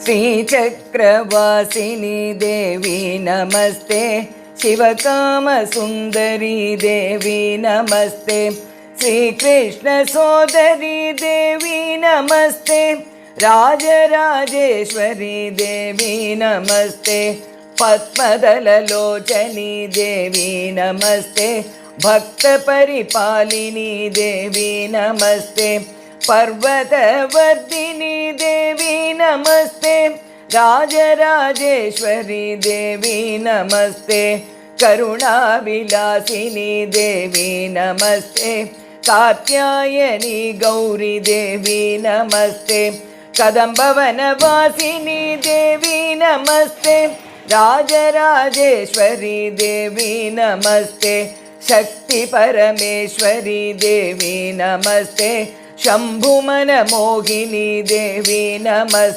श्रीचक्रवासिनी देवी नमस्ते, शिवकामसुन्दरी देवी नमस्ते, श्रीकृष्णसोदरी देवी नमस्ते, राजराजेश्वरी देवी नमस्ते, पद्मदललोचनी देवी नमस्ते, भक्तपरिपालिनी देवी नमस्ते, पर्वतवर्धिनी देवी नमस्ते, राजराजेश्वरी देवी नमस्ते, करुणाविलासिनी देवी नमस्ते, कात्यायनी गौरी देवी नमस्ते, कदम्बवनवासिनी देवी नमस्ते, राजराजेश्वरी देवी नमस्ते, शक्ति परमेश्वरी देवी नमस्ते, शम्भुमनमोहिनी देवी नमस्ते।